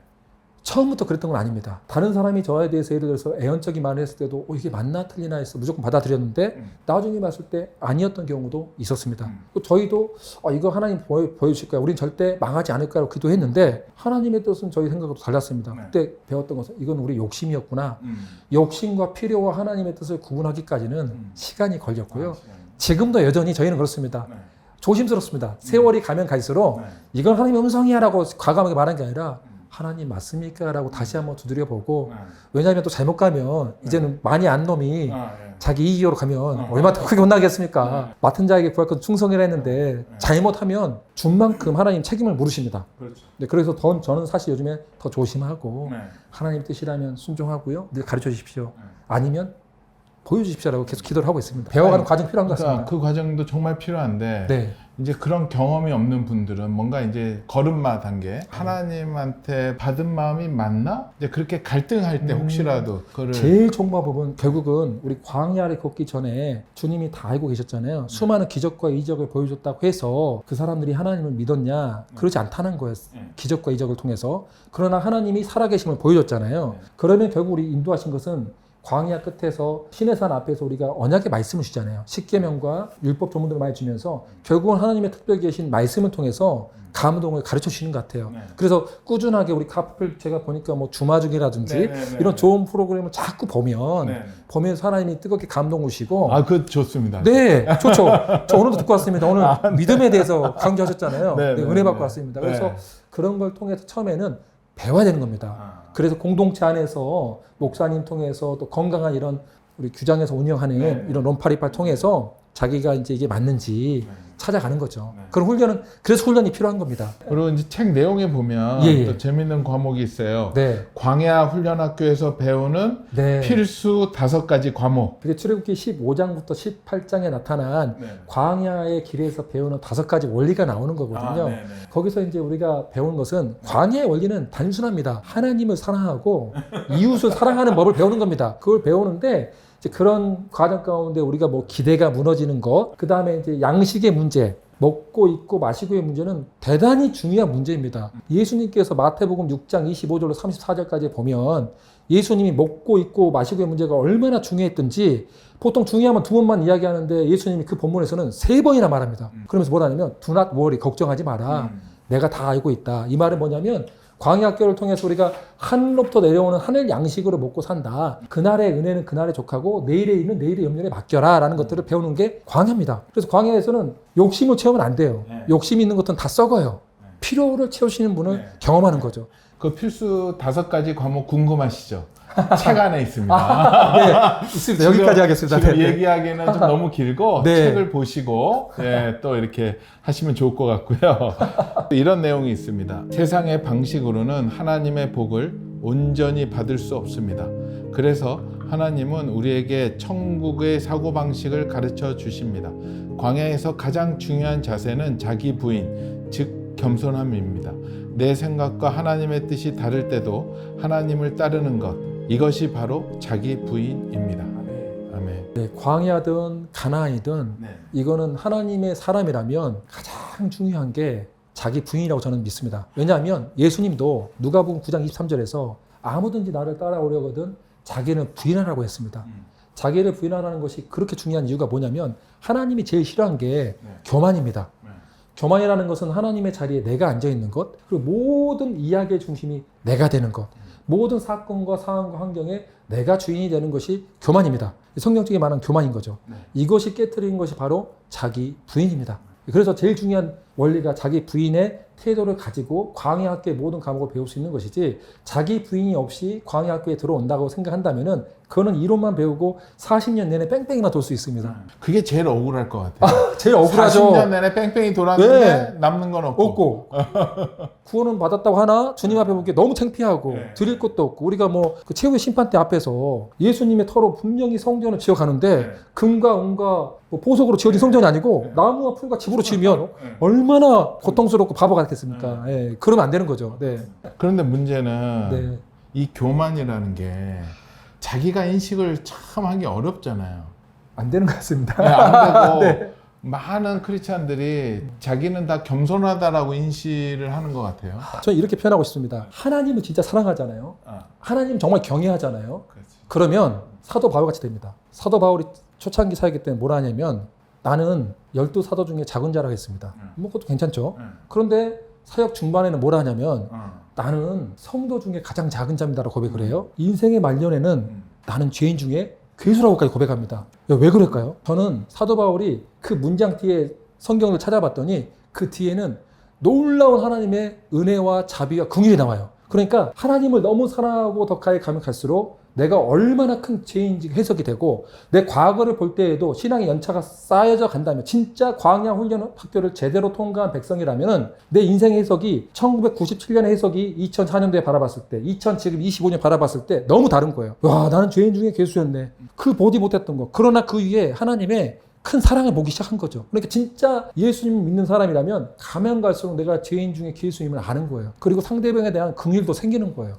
처음부터 그랬던 건 아닙니다. 다른 사람이 저에 대해서 예를 들어서 애언적인 말을 했을 때도 이게 맞나 틀리나 해서 무조건 받아들였는데 나중에 봤을 때 아니었던 경우도 있었습니다. 저희도 이거 하나님 보여주실 거야. 우린 절대 망하지 않을 거라고 기도했는데 하나님의 뜻은 저희 생각하고 달랐습니다. 그때 배웠던 것은 이건 우리 욕심이었구나. 욕심과 필요와 하나님의 뜻을 구분하기까지는 시간이 걸렸고요. 지금도 여전히 저희는 그렇습니다. 조심스럽습니다. 세월이 가면 갈수록 이건 하나님의 음성이야 라고 과감하게 말한 게 아니라 하나님 맞습니까? 라고 다시 한번 두드려보고 왜냐하면 또 잘못 가면 이제는 많이 안 놈이 자기 이기로 가면 얼마나 더 크게 혼나겠습니까? 맡은 자에게 구할 건 충성이라 했는데 잘못하면 준 만큼 하나님 책임을 물으십니다. 네, 그래서 저는 사실 요즘에 더 조심하고 하나님 뜻이라면 순종하고요. 늘 가르쳐 주십시오. 아니면 보여주십시오라고 계속 기도를 하고 있습니다. 배워가는 과정 필요한 것 같습니다. 그 과정도 정말 필요한데 이제 그런 경험이 없는 분들은 뭔가 이제 걸음마 단계 하나님한테 받은 마음이 맞나? 이제 그렇게 갈등할 때 혹시라도 그거를 제일 좋은 방법은 결국은 우리 광야를 걷기 전에 주님이 다 알고 계셨잖아요. 수많은 기적과 이적을 보여줬다고 해서 그 사람들이 하나님을 믿었냐? 그러지 않다는 거예요. 기적과 이적을 통해서. 그러나 하나님이 살아계심을 보여줬잖아요. 그러면 결국 우리 인도하신 것은 광야 끝에서 시내산 앞에서 우리가 언약의 말씀을 주잖아요. 십계명과 율법 조문들을 많이 주면서 결국은 하나님의 특별히 계신 말씀을 통해서 감동을 가르쳐 주시는 것 같아요. 그래서 꾸준하게 우리 카플 제가 보니까 뭐 주마중이라든지 이런 좋은 프로그램을 자꾸 보면서 하나님이 뜨겁게 감동 오시고 그거 좋습니다. 네, 좋죠. 저 오늘도 듣고 왔습니다. 오늘 믿음에 대해서 강조하셨잖아요. 은혜 받고 왔습니다. 그래서 그런 걸 통해서 처음에는 배워야 되는 겁니다. 그래서 공동체 안에서 목사님 통해서 또 건강한 이런 우리 규장에서 운영하는 이런 론파리파를 통해서 자기가 이제 이게 맞는지 찾아가는 거죠. 네. 그런 훈련은 그래서 훈련이 필요한 겁니다. 그리고 이제 책 내용에 보면 예. 또 재밌는 과목이 있어요. 네. 광야 훈련학교에서 배우는 네. 필수 5가지 과목. 그게 출애굽기 15장부터 18장에 나타난 광야의 길에서 배우는 5가지 원리가 나오는 거거든요. 거기서 이제 우리가 배운 것은 광야의 원리는 단순합니다. 하나님을 사랑하고 이웃을 사랑하는 법을 배우는 겁니다. 그걸 배우는데 이제 그런 과정 가운데 우리가 뭐 기대가 무너지는 것, 그 다음에 이제 양식의 문제, 먹고 입고 마시고의 문제는 대단히 중요한 문제입니다. 예수님께서 마태복음 6장 25절로 34절까지 보면 예수님이 먹고 입고 마시고의 문제가 얼마나 중요했던지 보통 중요하면 2번만 이야기하는데 예수님이 그 본문에서는 3번이나 말합니다. 그러면서 뭐라냐면 Do not worry, 걱정하지 마라. 내가 다 알고 있다. 이 말은 뭐냐면 광야학교를 통해서 우리가 하늘로부터 내려오는 하늘 양식으로 먹고 산다. 그날의 은혜는 그날의 족하고 내일의 일은 내일의 염려에 맡겨라 라는 것들을 배우는 게 광야입니다. 그래서 광야에서는 욕심을 채우면 안 돼요. 욕심이 있는 것은 다 썩어요. 필요를 채우시는 분을 경험하는 거죠. 그 필수 5가지 과목 궁금하시죠? 책 안에 있습니다. 네, 있습니다. 여기까지 하겠습니다. 지금 네. 얘기하기는 좀 너무 길고 네. 책을 보시고 또 이렇게 하시면 좋을 것 같고요. 이런 내용이 있습니다. 세상의 방식으로는 하나님의 복을 온전히 받을 수 없습니다. 그래서 하나님은 우리에게 천국의 사고방식을 가르쳐 주십니다. 광야에서 가장 중요한 자세는 자기 부인, 즉 겸손함입니다. 내 생각과 하나님의 뜻이 다를 때도 하나님을 따르는 것, 이것이 바로 자기 부인입니다. 아멘. 네, 광야든 가나안이든 이거는 하나님의 사람이라면 가장 중요한 게 자기 부인이라고 저는 믿습니다. 왜냐하면 예수님도 누가복음 9장 23절에서 아무든지 나를 따라오려거든 자기는 부인하라고 했습니다. 자기를 부인하라는 것이 그렇게 중요한 이유가 뭐냐면 하나님이 제일 싫어한 게 교만입니다. 교만이라는 것은 하나님의 자리에 내가 앉아있는 것, 그리고 모든 이야기의 중심이 내가 되는 것, 모든 사건과 상황과 환경에 내가 주인이 되는 것이 교만입니다. 성경적인 말은 교만인 거죠. 이것이 깨트린 것이 바로 자기 부인입니다. 그래서 제일 중요한 원리가 자기 부인의 태도를 가지고 광야학교의 모든 과목을 배울 수 있는 것이지 자기 부인이 없이 광야학교에 들어온다고 생각한다면은 그거는 이론만 배우고 40년 내내 뺑뺑이만 돌 수 있습니다. 그게 제일 억울할 것 같아요. 제일 억울하죠. 40년 내내 뺑뺑이 돌았는데 남는 건 없고. 구원은 받았다고 하나 주님 앞에 보기에 너무 창피하고 드릴 것도 없고 우리가 뭐 그 최후의 심판대 앞에서 예수님의 터로 분명히 성전을 지어가는데 금과 은과 뭐 보석으로 지어진 성전이 아니고 나무와 풀과 집으로 지으면 얼마나 고통스럽고 바보 같겠습니까? 그러면 안 되는 거죠. 그런데 문제는 이 교만이라는 게 자기가 인식을 참 하기 어렵잖아요. 안 되는 것 같습니다. 안 되고 많은 크리스찬들이 자기는 다 겸손하다라고 인식을 하는 것 같아요. 저는 이렇게 표현하고 싶습니다. 하나님을 진짜 사랑하잖아요. 하나님 정말 경외하잖아요. 그러면 사도 바울같이 됩니다. 사도 바울이 초창기 사역기 때문에 뭐라 하냐면 나는 12사도 중에 작은 자라고 했습니다. 뭐 그것도 괜찮죠. 그런데 사역 중반에는 뭐라 하냐면 나는 성도 중에 가장 작은 자입니다라고 고백을 해요. 인생의 말년에는 나는 죄인 중에 괴수라고까지 고백합니다. 왜 그럴까요? 저는 사도 바울이 그 문장 뒤에 성경을 찾아봤더니 그 뒤에는 놀라운 하나님의 은혜와 자비와 긍휼이 나와요. 그러니까 하나님을 너무 사랑하고 더 가면 갈수록 내가 얼마나 큰 죄인지 해석이 되고 내 과거를 볼 때에도 신앙의 연차가 쌓여져 간다면 진짜 광야 훈련 학교를 제대로 통과한 백성이라면 내 인생 해석이 1997년의 해석이 2004년도에 바라봤을 때 지금 25년 바라봤을 때 너무 다른 거예요. 와 나는 죄인 중에 괴수였네. 그 보지 못했던 거. 그러나 그 위에 하나님의 큰 사랑을 보기 시작한 거죠. 그러니까 진짜 예수님을 믿는 사람이라면 가면 갈수록 내가 죄인 중에 괴수임을 아는 거예요. 그리고 상대방에 대한 긍휼도 생기는 거예요.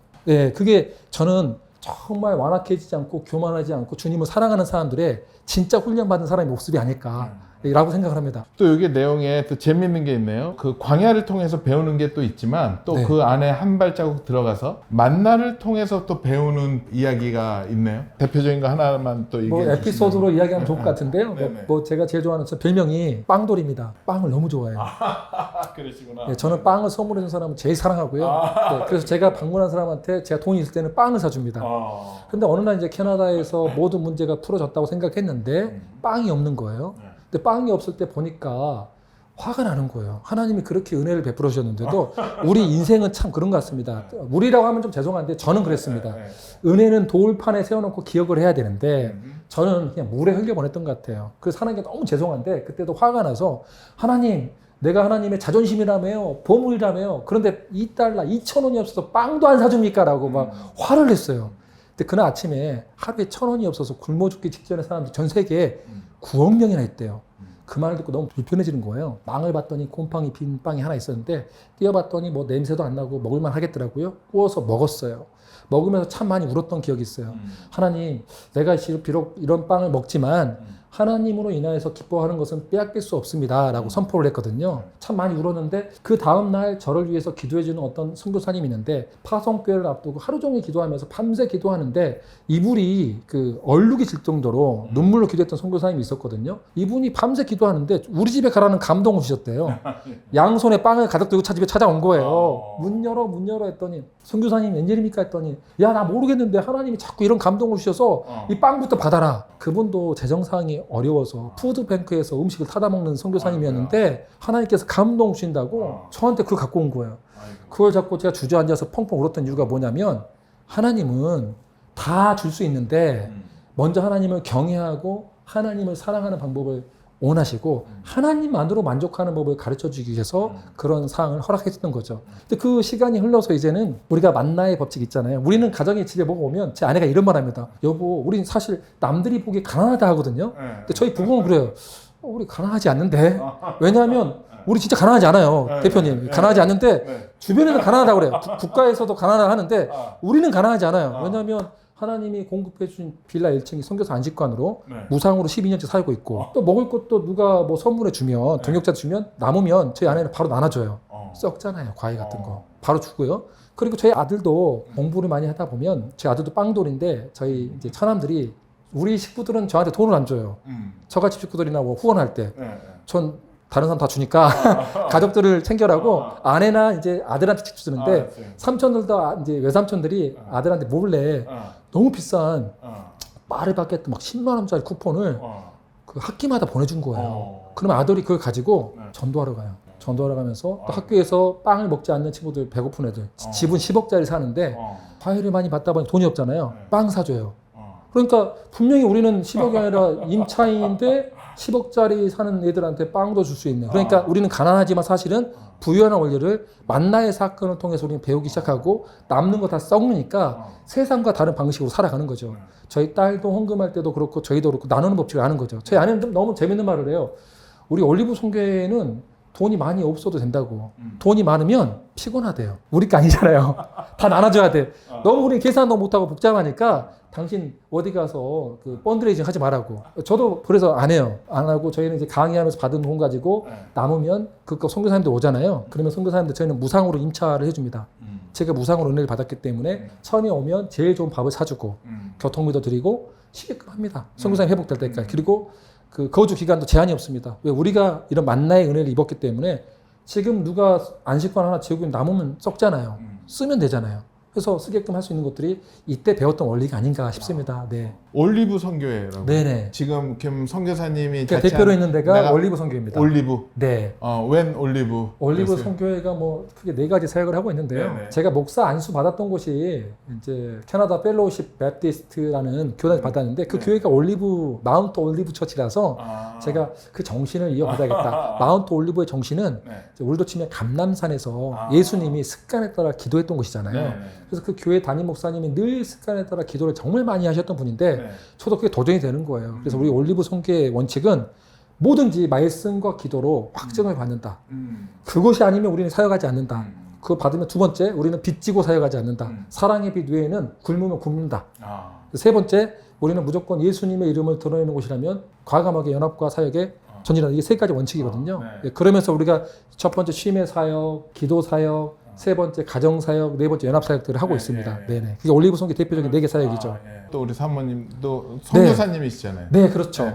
그게 저는 정말 완악해지지 않고 교만하지 않고 주님을 사랑하는 사람들의 진짜 훈련받은 사람의 모습이 아닐까라고 생각을 합니다. 또 여기 내용에 또 재밌는 게 있네요. 그 광야를 통해서 배우는 게 또 있지만 또 그 안에 한 발자국 들어가서 만나를 통해서 또 배우는 이야기가 있네요. 대표적인 거 하나만 또 얘기해 주시면. 에피소드로 이야기하면 좋을 것 같은데요. 뭐 제가 제일 좋아하는 별명이 빵돌입니다. 빵을 너무 좋아해요. 그러시구나. 저는 빵을 선물해 준 사람은 제일 사랑하고요. 그래서 제가 방문한 사람한테 제가 돈이 있을 때는 빵을 사줍니다. 근데 어느 날 이제 캐나다에서 모든 문제가 풀어졌다고 생각했는데 빵이 없는 거예요. 근데 빵이 없을 때 보니까 화가 나는 거예요. 하나님이 그렇게 은혜를 베풀어 주셨는데도 우리 인생은 참 그런 것 같습니다. 우리라고 하면 좀 죄송한데 저는 그랬습니다. 은혜는 돌판에 세워놓고 기억을 해야 되는데 저는 그냥 물에 흘려보냈던 것 같아요. 그래서 하나님께 너무 죄송한데 그때도 화가 나서 하나님, 내가 하나님의 자존심이라며요, 보물이라며요. 그런데 $2, 2,000원이 없어서 빵도 안 사줍니까? 라고 막 화를 냈어요. 근데 그날 아침에 하루에 1,000원이 없어서 굶어 죽기 직전에 사람들이 전 세계에 9억 명이나 있대요. 그 말을 듣고 너무 불편해지는 거예요. 빵을 봤더니 곰팡이 빈 빵이 하나 있었는데 띄어봤더니 뭐 냄새도 안 나고 먹을만 하겠더라고요. 구워서 먹었어요. 먹으면서 참 많이 울었던 기억이 있어요. 하나님, 내가 비록 이런 빵을 먹지만 하나님으로 인하여서 기뻐하는 것은 빼앗길 수 없습니다 라고 선포를 했거든요. 참 많이 울었는데 그 다음날 저를 위해서 기도해주는 어떤 선교사님이 있는데 파송교회를 앞두고 하루 종일 기도하면서 밤새 기도하는데 이불이 그 얼룩이 질 정도로 눈물로 기도했던 선교사님이 있었거든요. 이분이 밤새 기도하는데 우리 집에 가라는 감동을 주셨대요. 양손에 빵을 가득 들고 집에 찾아온 거예요. 문 열어 했더니 선교사님 웬일입니까 했더니 야, 나 모르겠는데 하나님이 자꾸 이런 감동을 주셔서 이 빵부터 받아라. 그분도 재정상이 어려워서 푸드뱅크에서 음식을 타다 먹는 선교사님이었는데 하나님께서 감동 주신다고 저한테 그걸 갖고 온 거예요. 그걸 잡고 제가 주저앉아서 펑펑 울었던 이유가 뭐냐면 하나님은 다 줄 수 있는데 먼저 하나님을 경외하고 하나님을 사랑하는 방법을 원하시고 하나님만으로 만족하는 법을 가르쳐 주기 위해서 그런 사항을 허락해 줬던 거죠. 근데 그 시간이 흘러서 이제는 우리가 만나의 법칙 있잖아요. 우리는 가정에 집에 뭐가 오면 제 아내가 이런 말 합니다. 여보, 우린 사실 남들이 보기에 가난하다 하거든요. 근데 저희 부부는 그래요. 우리 가난하지 않는데. 왜냐하면 우리 진짜 가난하지 않아요. 대표님. 가난하지 않는데 주변에서 가난하다고 그래요. 국가에서도 가난하다 하는데 우리는 가난하지 않아요. 왜냐하면 하나님이 공급해 주신 빌라 1층이 선교사 안식관으로 무상으로 12년째 살고 있고 또 먹을 것도 누가 뭐 선물해 주면 동역자 주면 남으면 저희 아내는 바로 나눠줘요. 썩잖아요. 과일 같은 거. 바로 주고요. 그리고 저희 아들도 공부를 많이 하다 보면 저희 아들도 빵돌인데 저희 이제 처남들이 우리 식구들은 저한테 돈을 안 줘요. 저같이 식구들이나 뭐 후원할 때 전 다른 사람 다 주니까 가족들을 챙겨라고 아내나 이제 아들한테 직접 주는데 삼촌들도 이제 외삼촌들이 아들한테 몰래 너무 비싼 말을 받겠다 막 10만 원짜리 쿠폰을 그 학기마다 보내준 거예요. 그러면 아들이 그걸 가지고 전도하러 가요. 전도하러 가면서 또 학교에서 빵을 먹지 않는 친구들, 배고픈 애들, 집은 10억짜리 사는데 과일을 많이 받다 보니 돈이 없잖아요. 빵 사줘요. 그러니까 분명히 우리는 10억이 아니라 임차인인데 10억짜리 사는 애들한테 빵도 줄 수 있는. 그러니까 우리는 가난하지만 사실은 부유한 원리를 만나의 사건을 통해서 우리는 배우기 시작하고 남는 거 다 썩으니까 세상과 다른 방식으로 살아가는 거죠. 저희 딸도 헌금할 때도 그렇고 저희도 그렇고 나누는 법칙을 아는 거죠. 저희 아내는 너무 재밌는 말을 해요. 우리 올리브 선교회는 돈이 많이 없어도 된다고. 돈이 많으면 피곤하대요. 우리 게 아니잖아요. 다 나눠줘야 돼. 너무 우리 계산도 못하고 복잡하니까 당신 어디 가서 그 펀드레이징 하지 말라고. 저도 그래서 안 해요. 안 하고 저희는 이제 강의하면서 받은 돈 가지고 남으면 그거 선교사님들 오잖아요. 그러면 선교사님들 저희는 무상으로 임차를 해줍니다. 제가 무상으로 은혜를 받았기 때문에 처음에 오면 제일 좋은 밥을 사주고 교통비도 드리고 쉬게끔 합니다. 선교사님 회복될 때까지. 그리고 그 거주 기간도 제한이 없습니다. 왜 우리가 이런 만나의 은혜를 입었기 때문에 지금 누가 안식관 하나 지우고 남으면 썩잖아요. 쓰면 되잖아요. 그래서 쓰게끔 할 수 있는 것들이 이때 배웠던 원리가 아닌가 싶습니다. 네. 올리브 선교회라고. 네네. 지금 김 선교사님이 그러니까 대표로 있는 데가 올리브 선교회입니다. 올리브. 네. 웬 올리브? 올리브 선교회가 뭐 크게 4가지 사역을 하고 있는데요. 네네. 제가 목사 안수 받았던 곳이 이제 캐나다 펠로우십 베프티스트라는 교단을 받았는데 그 교회가 올리브 마운트 올리브 처치라서 제가 그 정신을 이어받아야겠다. 마운트 올리브의 정신은 우리도 치면 감람산에서 예수님이 습관에 따라 기도했던 곳이잖아요. 그래서 그 교회 담임 목사님이 늘 습관에 따라 기도를 정말 많이 하셨던 분인데 저도 그게 도전이 되는 거예요. 그래서 우리 올리브 선교의 원칙은 뭐든지 말씀과 기도로 확증을 받는다. 그것이 아니면 우리는 사역하지 않는다. 그거 받으면 두 번째, 우리는 빚지고 사역하지 않는다. 사랑의 빛 외에는 굶으면 굶는다. 세 번째, 우리는 무조건 예수님의 이름을 드러내는 곳이라면 과감하게 연합과 사역에 전진하는 이게 3가지 원칙이거든요. 그러면서 우리가 첫 번째 쉼의 사역, 기도 사역, 세 번째 가정 사역, 네 번째 연합 사역들을 하고 있습니다. 네네. 그게 올리브 선교 대표적인 4개 사역이죠. 또 우리 사모님도 선교사님이시잖아요. 네, 그렇죠.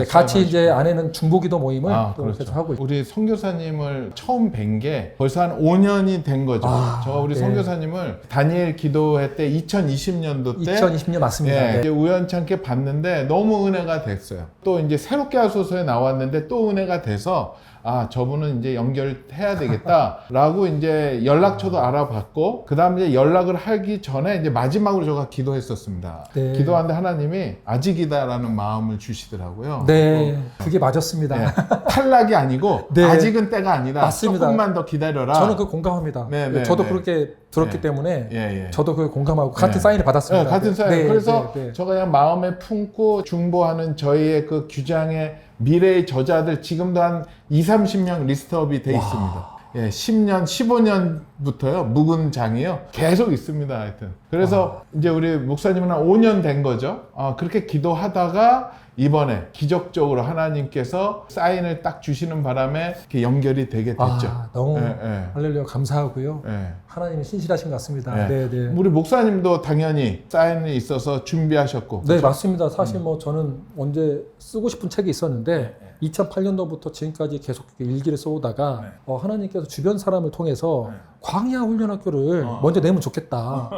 같이 이제 아내는 중보기도 모임을 또 그렇죠. 계속 하고 있죠. 우리 선교사님을 처음 뵌 게 벌써 한 5년이 된 거죠. 저 우리 선교사님을 다니엘 기도회 때 2020년도 때 2020년 맞습니다. 이제 우연찮게 봤는데 너무 은혜가 됐어요. 또 이제 새롭게 하소서에 나왔는데 또 은혜가 돼서 아, 저분은 이제 연결해야 되겠다라고 이제 연락처도 알아봤고, 그 다음에 이제 연락을 하기 전에 이제 마지막으로 제가 기도했었습니다. 네. 기도하는데 하나님이 아직이다라는 마음을 주시더라고요. 네, 그게 맞았습니다. 네. 탈락이 아니고 네. 아직은 때가 아니다. 맞습니다. 조금만 더 기다려라. 저는 그 공감합니다. 네, 네, 저도 네. 그렇게 들었기 네. 때문에 예, 예. 저도 그 공감하고 같은 네. 사인을 받았습니다. 네, 같은 사인. 네, 그래서 네, 네. 저 그냥 마음에 품고 중보하는 저희의 그 규장의 미래의 저자들 지금도 한 30명 리스트업이 돼 있습니다. 예, 10년, 15년부터요, 묵은 장이요. 계속 있습니다, 하여튼. 그래서 이제 우리 목사님은 한 5년 된 거죠. 그렇게 기도하다가 이번에 기적적으로 하나님께서 사인을 딱 주시는 바람에 이렇게 연결이 되게 됐죠. 너무 예, 예. 할렐루야 감사하고요. 예. 하나님이 신실하신 것 같습니다. 네. 네, 네. 우리 목사님도 당연히 사인이 있어서 준비하셨고. 네, 그렇죠? 맞습니다. 사실 뭐 저는 언제 쓰고 싶은 책이 있었는데 2008년도부터 지금까지 계속 일기를 써오다가 하나님께서 주변 사람을 통해서 광야 훈련학교를 먼저 내면 좋겠다.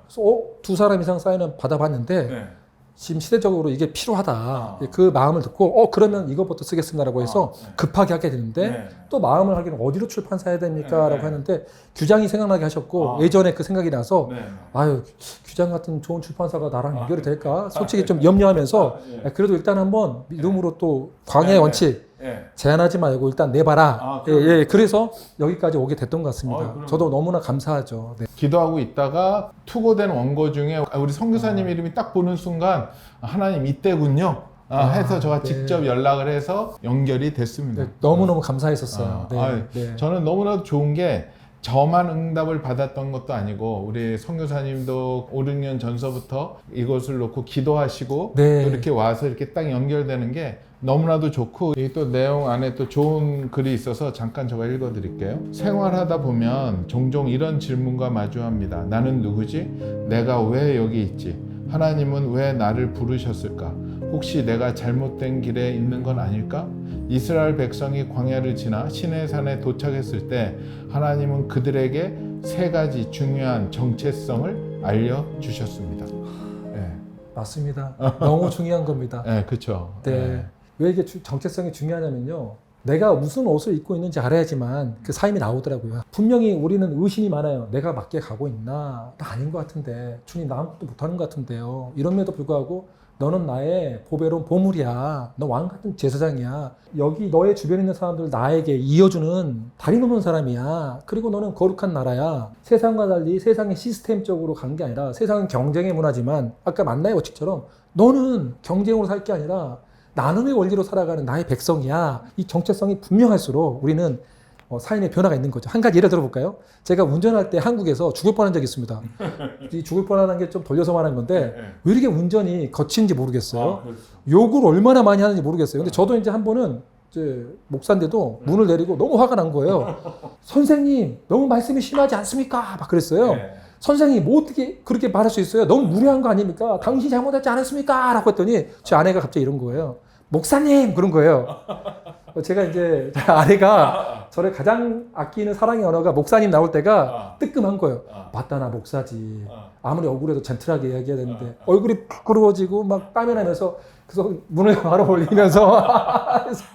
그래서 두 사람 이상 사인을 받아봤는데 지금 시대적으로 이게 필요하다. 그 마음을 듣고 그러면 이것부터 쓰겠습니다라고 해서 급하게 하게 되는데 또 마음을 하기는 어디로 출판사야 됩니까? 라고 하는데 규장이 생각나게 하셨고 예전에 그 생각이 나서 아유 규장 같은 좋은 출판사가 나랑 연결이 될까? 솔직히 좀 염려하면서 그래도 일단 한번 믿음으로 또 광야의 원칙 제한하지 말고 일단 내봐라. 예, 그래서 여기까지 오게 됐던 것 같습니다. 저도 너무나 감사하죠. 네. 기도하고 있다가 투고된 원고 중에 우리 선교사님 이름이 딱 보는 순간 하나님 이때군요. 해서 제가 네. 직접 연락을 해서 연결이 됐습니다. 네, 너무너무 감사했었어요. 네, 네. 저는 너무나도 좋은 게 저만 응답을 받았던 것도 아니고 우리 선교사님도 5, 6년 전서부터 이것을 놓고 기도하시고 네. 또 이렇게 와서 이렇게 딱 연결되는 게 너무나도 좋고, 이 또 내용 안에 또 좋은 글이 있어서 잠깐 제가 읽어드릴게요. 생활하다 보면 종종 이런 질문과 마주합니다. 나는 누구지? 내가 왜 여기 있지? 하나님은 왜 나를 부르셨을까? 혹시 내가 잘못된 길에 있는 건 아닐까? 이스라엘 백성이 광야를 지나 시내산에 도착했을 때 하나님은 그들에게 3가지 중요한 정체성을 알려주셨습니다. 네. 맞습니다. 너무 중요한 겁니다. 네, 그렇죠. 네. 왜 이게 정체성이 중요하냐면요. 내가 무슨 옷을 입고 있는지 알아야지만 그 삶이 나오더라고요. 분명히 우리는 의심이 많아요. 내가 맞게 가고 있나? 나 아닌 것 같은데. 주님 나 아무것도 못하는 것 같은데요. 이럼에도 불구하고 너는 나의 보배로운 보물이야. 너 왕 같은 제사장이야. 여기 너의 주변에 있는 사람들 나에게 이어주는 다리 넘는 사람이야. 그리고 너는 거룩한 나라야. 세상과 달리 세상의 시스템적으로 간 게 아니라 세상은 경쟁의 문화지만 아까 만나의 원칙처럼 너는 경쟁으로 살 게 아니라 나눔의 원리로 살아가는 나의 백성이야. 이 정체성이 분명할수록 우리는 삶의 변화가 있는 거죠. 한 가지 예를 들어볼까요? 제가 운전할 때 한국에서 죽을 뻔한 적이 있습니다. 이 죽을 뻔한 게 좀 돌려서 말하는 건데 왜 이렇게 운전이 거친지 모르겠어요. 욕을 얼마나 많이 하는지 모르겠어요. 근데 저도 이제 한 번은 이제 목사인데도 문을 내리고 너무 화가 난 거예요. 선생님 너무 말씀이 심하지 않습니까? 막 그랬어요. 선생님 뭐 어떻게 그렇게 말할 수 있어요? 너무 무례한 거 아닙니까? 당신이 잘못하지 않았습니까? 라고 했더니 제 아내가 갑자기 이런 거예요. 목사님! 그런 거예요. 제가 이제 아내가 저를 가장 아끼는 사랑의 언어가 목사님 나올 때가 뜨끔한 거예요. 맞다 나 목사지. 아무리 억울해도 젠틀하게 이야기해야 되는데 얼굴이 부끄러워지고 막 땀이 나면서 그래서 문을 바로 올리면서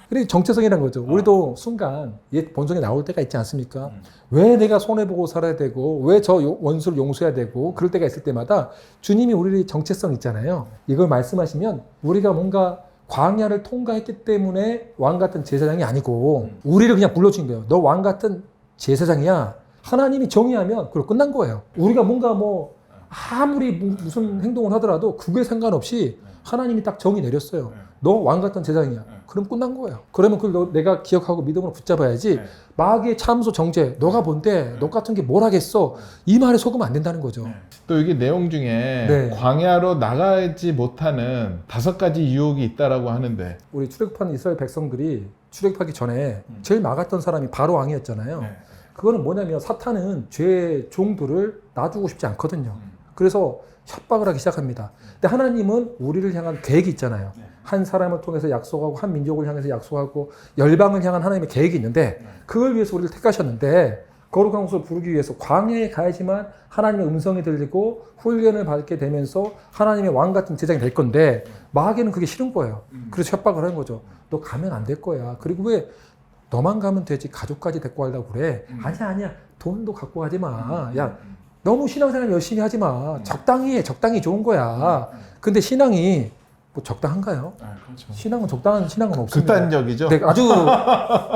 그게 정체성이라는 거죠. 우리도 순간 옛 본성에 나올 때가 있지 않습니까? 왜 내가 손해보고 살아야 되고 왜 저 원수를 용서해야 되고 그럴 때가 있을 때마다 주님이 우리의 정체성 있잖아요. 이걸 말씀하시면 우리가 뭔가 광야를 통과했기 때문에 왕 같은 제사장이 아니고 우리를 그냥 불러준 거예요. 너 왕 같은 제사장이야. 하나님이 정의하면 그걸 끝난 거예요. 우리가 뭔가 뭐 아무리 무슨 행동을 하더라도 그게 상관없이 하나님이 딱 정의 내렸어요. 너 왕 같은 제사장이야. 그럼 끝난 거예요. 그러면 그걸 내가 기억하고 믿음으로 붙잡아야지. 마귀의 참소 정죄, 너가 본데 너 같은 게 뭘 하겠어. 이 말에 속으면 안 된다는 거죠. 또 이게 내용 중에 광야로 나가지 못하는 5가지 유혹이 있다라고 하는데, 우리 출애굽한 이스라엘 백성들이 출애굽하기 전에 제일 막았던 사람이 바로 왕이었잖아요. 그거는 뭐냐면 사탄은 죄의 종들을 놔두고 싶지 않거든요. 그래서 협박을 하기 시작합니다. 근데 하나님은 우리를 향한 계획이 있잖아요. 한 사람을 통해서 약속하고 한 민족을 향해서 약속하고 열방을 향한 하나님의 계획이 있는데 그걸 위해서 우리를 택하셨는데 거룩한 곳을 부르기 위해서 광야에 가야지만 하나님의 음성이 들리고 훈련을 받게 되면서 하나님의 왕 같은 제장이 될 건데 마귀는 그게 싫은 거예요. 그래서 협박을 하는 거죠. 너 가면 안 될 거야. 그리고 왜 너만 가면 되지 가족까지 데리고 가려고 그래. 아니야 돈도 갖고 가지 마. 야 너무 신앙생활 열심히 하지 마. 적당히 해. 적당히 좋은 거야. 근데 신앙이 뭐 적당한가요? 그렇죠. 신앙은 적당한 신앙은 없습니다. 극단적이죠. 네, 아주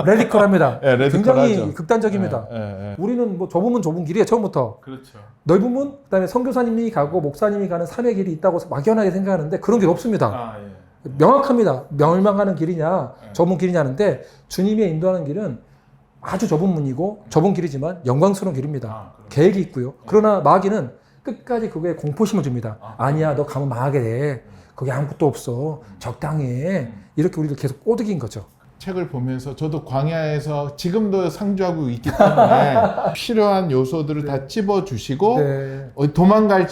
레디컬합니다. 예, 레디컬하죠. 굉장히 극단적입니다. 예. 우리는 뭐 좁으면 좁은 길이에요 처음부터. 그렇죠. 넓으면 그다음에 선교사님이 가고 목사님이 가는 삶의 길이 있다고 막연하게 생각하는데 그런 길 없습니다. 예. 명확합니다. 멸망하는 길이냐 좁은 길이냐는데 주님의 인도하는 길은 아주 좁은 문이고 좁은 길이지만 영광스러운 길입니다. 계획이 있고요. 그러나 마귀는 끝까지 그거에 공포심을 줍니다. 아니야 너 가면 망하게 돼. 거기 아무것도 없어. 적당히 해. 이렇게 우리를 계속 꼬드긴 거죠. 책을 보면서 저도 광야에서 지금도 상주하고 있기 때문에 필요한 요소들을 다 찝어주시고 네. 도망갈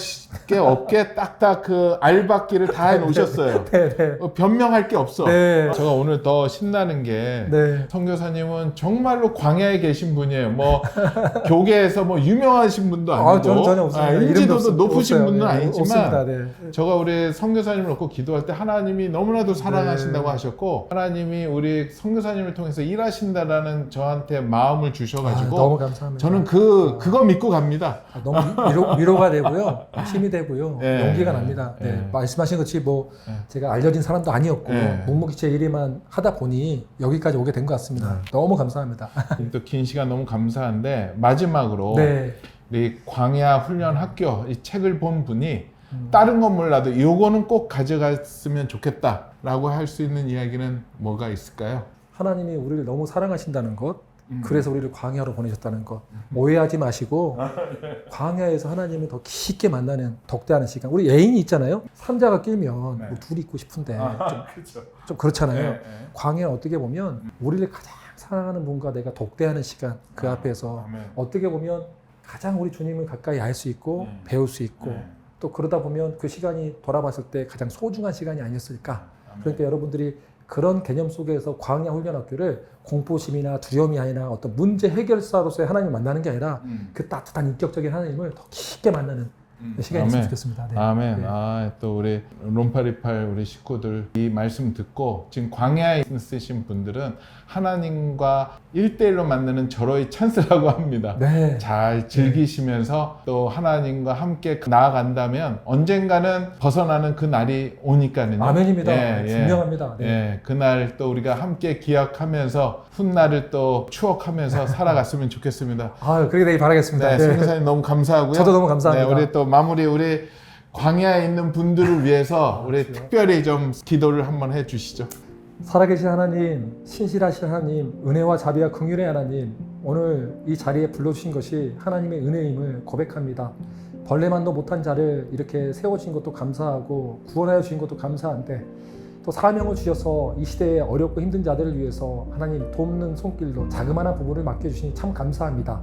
게 없게 딱딱 그 알박기를 다 해놓으셨어요. 네. 변명할 게 없어. 네. 제가 오늘 더 신나는 게 네. 선교사님은 정말로 광야에 계신 분이에요. 뭐 교계에서 뭐 유명하신 분도 아니고 저는 전혀 없습니다. 이름도 인지도도 높으신 없어요. 분은 네, 아니지만 없습니다. 네. 제가 우리 선교사님을 놓고 기도할 때 하나님이 너무나도 사랑하신다고 네. 하셨고 하나님이 우리 선교사님을 통해서 일하신다라는 저한테 마음을 주셔가지고 너무 감사합니다. 저는 그거 믿고 갑니다. 너무 위로가 되고요, 힘이 되고요, 네. 용기가 납니다. 네. 네. 말씀하신 것이 뭐 네. 제가 알려진 사람도 아니었고 네. 묵묵히 제 일에만 하다 보니 여기까지 오게 된 것 같습니다. 너무 감사합니다. 또 긴 시간 너무 감사한데 마지막으로 네. 우리 광야 훈련 학교 이 책을 본 분이 다른 건 몰라도 요거는 꼭 가져갔으면 좋겠다라고 할 수 있는 이야기는 뭐가 있을까요? 하나님이 우리를 너무 사랑하신다는 것, 그래서 우리를 광야로 보내셨다는 것 오해하지 마시고 광야에서 하나님을 더 깊게 만나는 덕대하는 시간. 우리 애인이 있잖아요. 삼자가 끼면 뭐 둘이 있고 싶은데 좀 그렇잖아요. 광야는 어떻게 보면 우리를 가장 사랑하는 분과 내가 덕대하는 시간, 그 앞에서 아멘. 어떻게 보면 가장 우리 주님을 가까이 알 수 있고 배울 수 있고 또 그러다 보면 그 시간이 돌아봤을 때 가장 소중한 시간이 아니었을까. 그러니까 여러분들이 그런 개념 속에서 광야 훈련학교를 공포심이나 두려움이 아니라 어떤 문제 해결사로서의 하나님을 만나는 게 아니라 그 따뜻한 인격적인 하나님을 더 깊게 만나는 시간이 있으면 좋겠습니다. 네. 아멘. 네. 또 우리 롬파리팔 우리 식구들 이 말씀 듣고 지금 광야에 있으신 분들은 하나님과 1대1로 만나는 절호의 찬스라고 합니다. 네. 잘 즐기시면서 또 하나님과 함께 나아간다면 언젠가는 벗어나는 그 날이 오니까는요. 아멘입니다. 분명합니다. 네. 예, 그날 또 우리가 함께 기억하면서 훗날을 또 추억하면서 살아갔으면 좋겠습니다. 그렇게 되길 바라겠습니다. 네, 선교사님 너무 감사하고요. 저도 너무 감사합니다. 네, 우리 또 마무리 우리 광야에 있는 분들을 위해서 우리 특별히 좀 기도를 한번 해주시죠. 살아계신 하나님, 신실하신 하나님, 은혜와 자비와 긍휼의 하나님, 오늘 이 자리에 불러주신 것이 하나님의 은혜임을 고백합니다. 벌레만도 못한 자를 이렇게 세워주신 것도 감사하고 구원하여 주신 것도 감사한데 또 사명을 주셔서 이 시대에 어렵고 힘든 자들을 위해서 하나님 돕는 손길로 자그마한 부분을 맡겨주시니 참 감사합니다.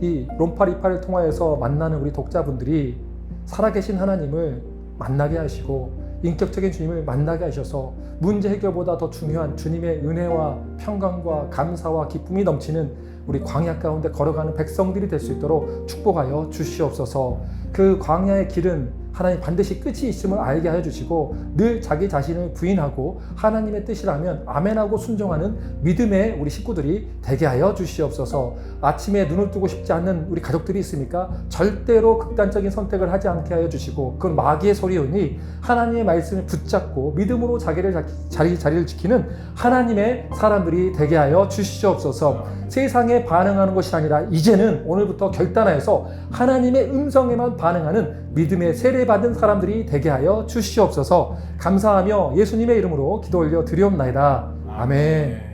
이 롬파리파를 통하여서 만나는 우리 독자분들이 살아계신 하나님을 만나게 하시고 인격적인 주님을 만나게 하셔서 문제 해결보다 더 중요한 주님의 은혜와 평강과 감사와 기쁨이 넘치는 우리 광야 가운데 걸어가는 백성들이 될 수 있도록 축복하여 주시옵소서. 그 광야의 길은 하나님 반드시 끝이 있음을 알게 하여 주시고 늘 자기 자신을 부인하고 하나님의 뜻이라면 아멘하고 순종하는 믿음의 우리 식구들이 되게 하여 주시옵소서. 아침에 눈을 뜨고 싶지 않는 우리 가족들이 있습니까? 절대로 극단적인 선택을 하지 않게 하여 주시고 그건 마귀의 소리이니 하나님의 말씀을 붙잡고 믿음으로 자리를 지키는 하나님의 사람들이 되게 하여 주시옵소서. 세상에 반응하는 것이 아니라 이제는 오늘부터 결단하여서 하나님의 음성에만 반응하는 믿음의 세례받은 사람들이 되게 하여 주시옵소서. 감사하며 예수님의 이름으로 기도 올려 드리옵나이다. 아멘.